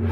Hello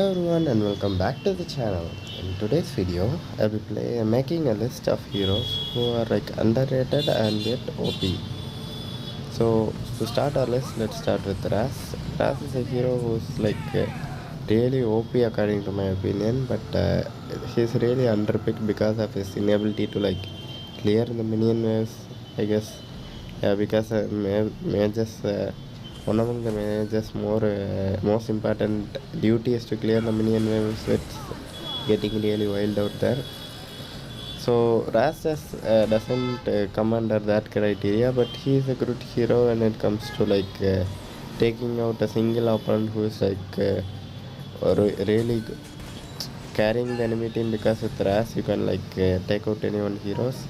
everyone and welcome back to the channel. In today's video, I will be making a list of heroes who are like underrated and yet OP. So to start our list, let's start with Rash. Rash is a hero who's like really OP according to my opinion, but he's really underpicked because of his inability to like clear the minion waves, I guess. Yeah, because mages, one among the mages most important duty is to clear the minion waves. It's getting really wild out there. So Rash doesn't come under that criteria, but he is a good hero when it comes to like taking out a single opponent who is like really carrying the enemy team. Because with Rash you can like take out anyone heroes,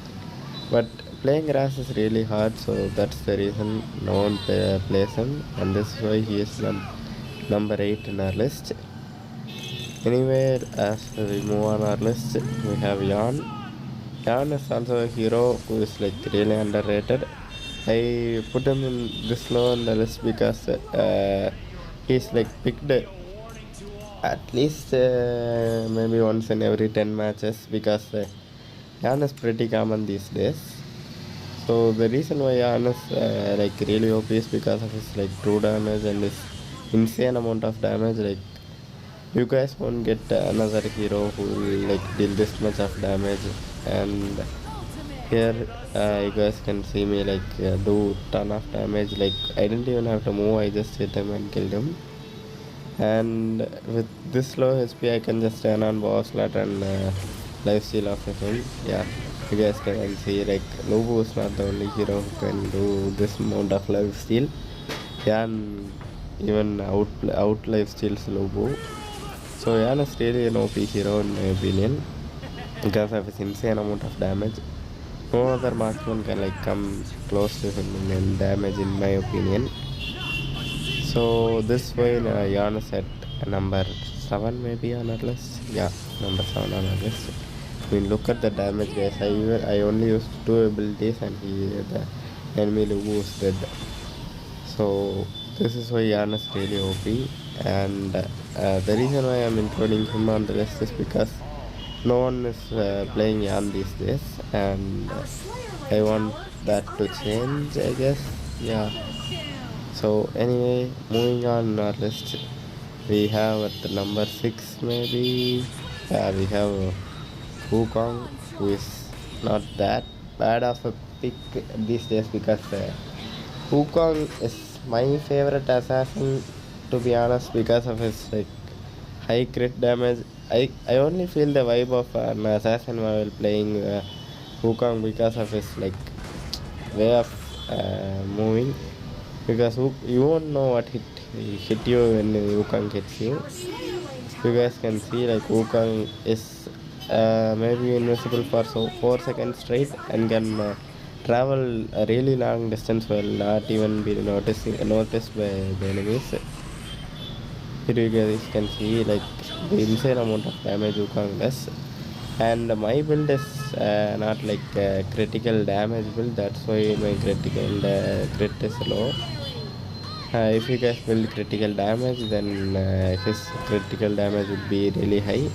but playing Rash is really hard, so that's the reason no one plays him, and this is why he is number 8 in our list. Anyway, as we move on our list, we have Yan. Yan is also a hero who is like really underrated. I put him in this low on the list because he's like picked at least maybe once in every 10 matches, because Yan is pretty common these days. So the reason why Yan is like really OP is because of his like true damage and his insane amount of damage. Like you guys won't get another hero who will like deal this much of damage. And here you guys can see me like do ton of damage. Like I didn't even have to move, I just hit him and killed him. And with this low HP I can just turn on boss slot and lifesteal off of him. Yeah, you guys can see like Lugu is not the only hero who can do this amount of lifesteal. Yan even out lifesteals Lugu. So Yan is really an OP hero in my opinion because of his insane amount of damage. No other marksman can like come close to him in damage in my opinion. So this way Yan is at number 7 maybe on our list. Yeah, number 7 on our list. I mean, look at the damage, guys. I only used 2 abilities and the enemy Lugu is dead. So this is why Yan is really OP, and the reason why I'm including him on the list is because no one is playing Yan these days, and I want that to change, I guess. Yeah. So anyway, moving on our list, we have at the number 6 maybe. We have Wukong, who is not that bad of a pick these days, because Wukong is my favorite assassin, to be honest, because of his like high crit damage. I only feel the vibe of an assassin while playing Wukong because of his like way of moving, because you won't know what hit you when Wukong hits you. You guys can see like Wukong is maybe invisible for 4 seconds straight and can travel a really long distance while not even be noticed by the enemies. Here you guys can see like the insane amount of damage Wukong does. And my build is not like critical damage build, that's why my critical crit is low. If you guys build critical damage, then his critical damage would be really high.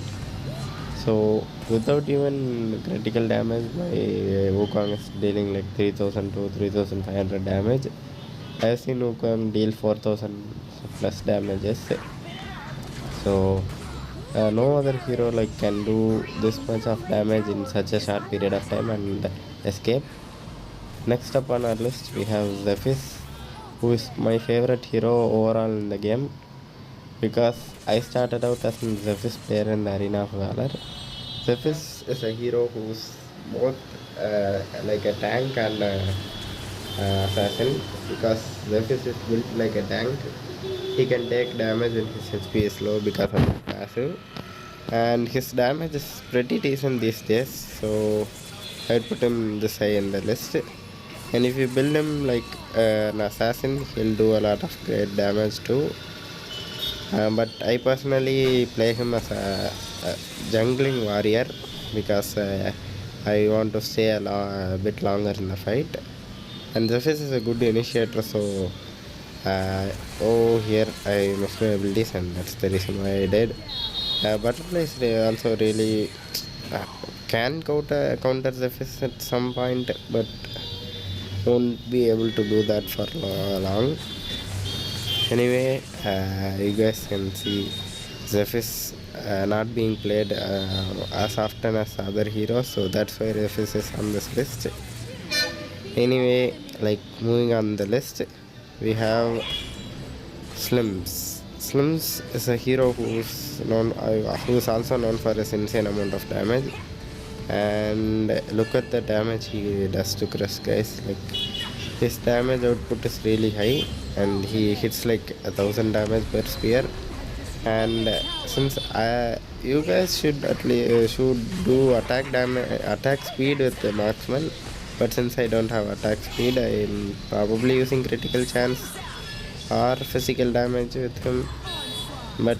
So without even critical damage, my Wukong is dealing like 3000 to 3500 damage. I have seen Wukong deal 4000 plus damages. So no other hero like can do this much of damage in such a short period of time and escape. Next up on our list we have Zephys, who is my favorite hero overall in the game, because I started out as a Zephys player in the Arena of Valor. Zephys is a hero who's both like a tank and assassin, because Zephys is built like a tank. He can take damage when his HP is low because of his passive, and his damage is pretty decent these days, so I'd put him this high in the list. And if you build him like an assassin, he'll do a lot of great damage too. But I personally play him as a jungling warrior, because I want to stay a bit longer in the fight. And Zephys is a good initiator, so here I missed my abilities, and that's the reason why I did. Butterflies they also really uh, can counter Zephys at some point, but won't be able to do that for long. Anyway, you guys can see Zephys not being played as often as other heroes, so that's why Zephys is on this list. Anyway, like moving on the list, we have Slims. Slims is a hero who's also known for his insane amount of damage. And look at the damage he does to Crush, guys. Like his damage output is really high, and he hits like 1,000 damage per spear. And since you guys should should do attack speed with the marksman, but since I don't have attack speed, I'm probably using critical chance or physical damage with him, but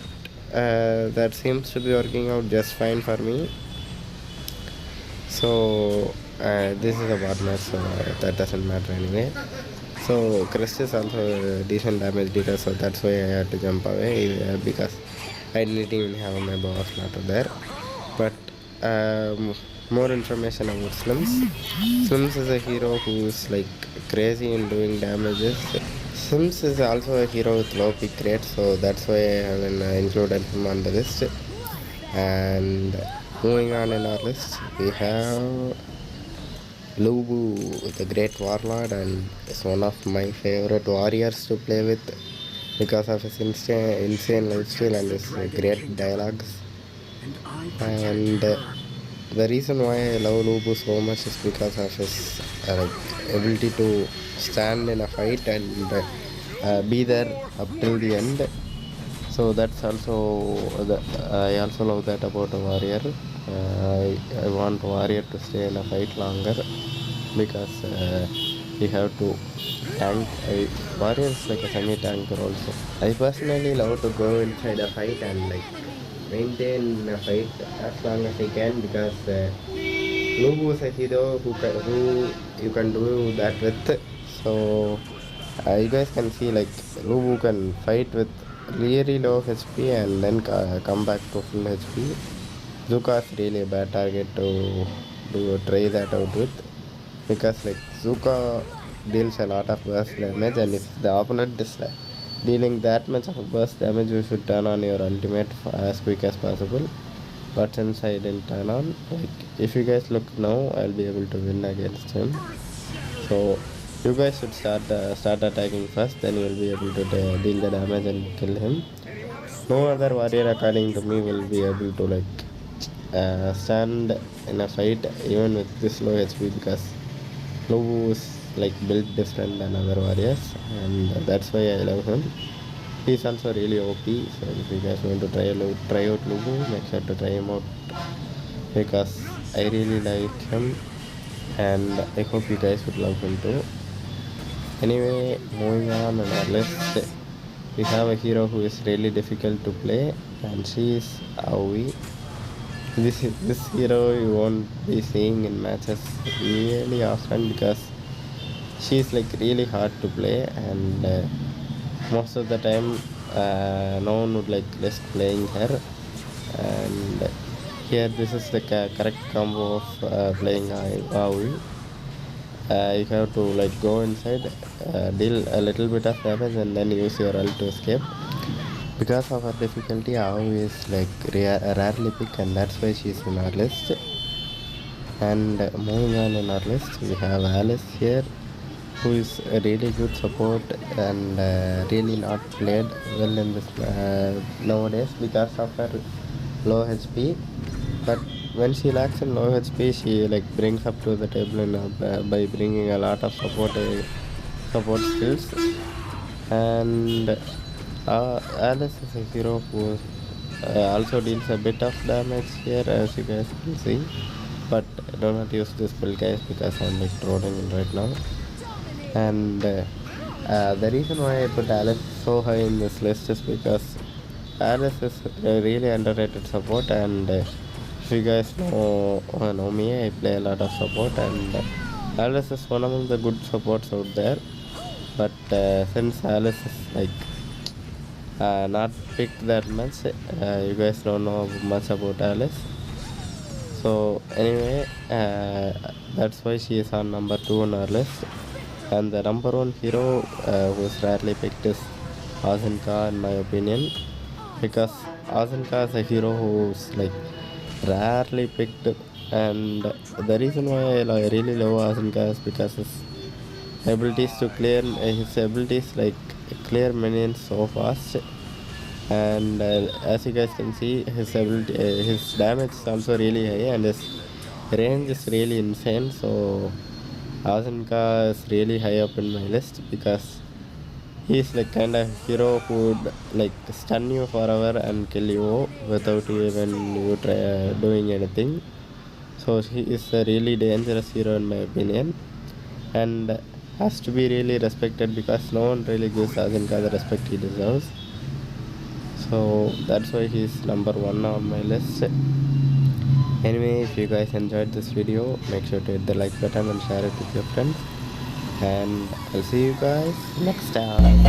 that seems to be working out just fine for me. So this is a bot match, so that doesn't matter anyway. So Crest is also a decent damage dealer, so that's why I had to jump away because I didn't even have my bow slaughter there. But more information about Slims. Slims is a hero who's like crazy in doing damages. Slims is also a hero with low pick rate, so that's why I haven't included him on the list. And moving on in our list, we have Lugu, the great warlord, and is one of my favorite warriors to play with because of his insane lifestyle and his great dialogues. And the reason why I love Lugu so much is because of his ability to stand in a fight and be there up till the end. So that's also I also love that about a warrior. I want a warrior to stay in a fight longer because you have to tank. Warrior is like a semi-tanker also. I personally love to go inside a fight and like maintain a fight as long as I can because Lugu is a hero who you can do that with. So you guys can see like Lugu can fight with really low HP and then come back to full HP. Zuka is really a bad target to try that out with because like Zuka deals a lot of burst damage, and if the opponent is dealing that much of burst damage, you should turn on your ultimate as quick as possible. But since I didn't turn on, like if you guys look now, I'll be able to win against him. So you guys should start attacking first, then you will be able to deal the damage and kill him. No other warrior according to me will be able to like stand in a fight even with this low HP because Lugu is like built different than other warriors, and that's why I love him. He's also really OP, so if you guys want to try out Lugu, make sure to try him out because I really like him and I hope you guys would love him too. Anyway, moving on in our list, we have a hero who is really difficult to play, and she is Aoi. This hero you won't be seeing in matches really often because she is like really hard to play, and most of the time no one would like risk playing her. And here this is the correct combo of playing Aoi. You have to like go inside, deal a little bit of damage, and then use your ult to escape. Because of her difficulty, Aoi is like rarely picked, and that's why she's in our list. And moving on in our list, we have Alice here, who is a really good support and really not played well in this nowadays because of her low HP. But when she lacks in low HP, she like brings up to the table by bringing a lot of support skills. And Alice is a hero who also deals a bit of damage here, as you guys can see. But do not use this build, guys, because I'm like trolling it right now. And the reason why I put Alice so high in this list is because Alice is a really underrated support, and If you guys know me, I play a lot of support, and Alice is one among the good supports out there. But since Alice is like not picked that much, you guys don't know much about Alice. So anyway, that's why she is on number 2 on our list. And the number 1 hero who's rarely picked is Azanka, in my opinion, because Azanka is a hero who's like rarely picked, and the reason why I really love Azanka is because his abilities like clear minions so fast, and as you guys can see, his damage is also really high, and his range is really insane. So Azanka is really high up in my list because he's like kind of hero who would like stun you forever and kill you without you try doing anything. So he is a really dangerous hero in my opinion, and has to be really respected because no one really gives Azanka the respect he deserves. So that's why he's number 1 on my list. Anyway, if you guys enjoyed this video, make sure to hit the like button and share it with your friends, and I'll see you guys next time.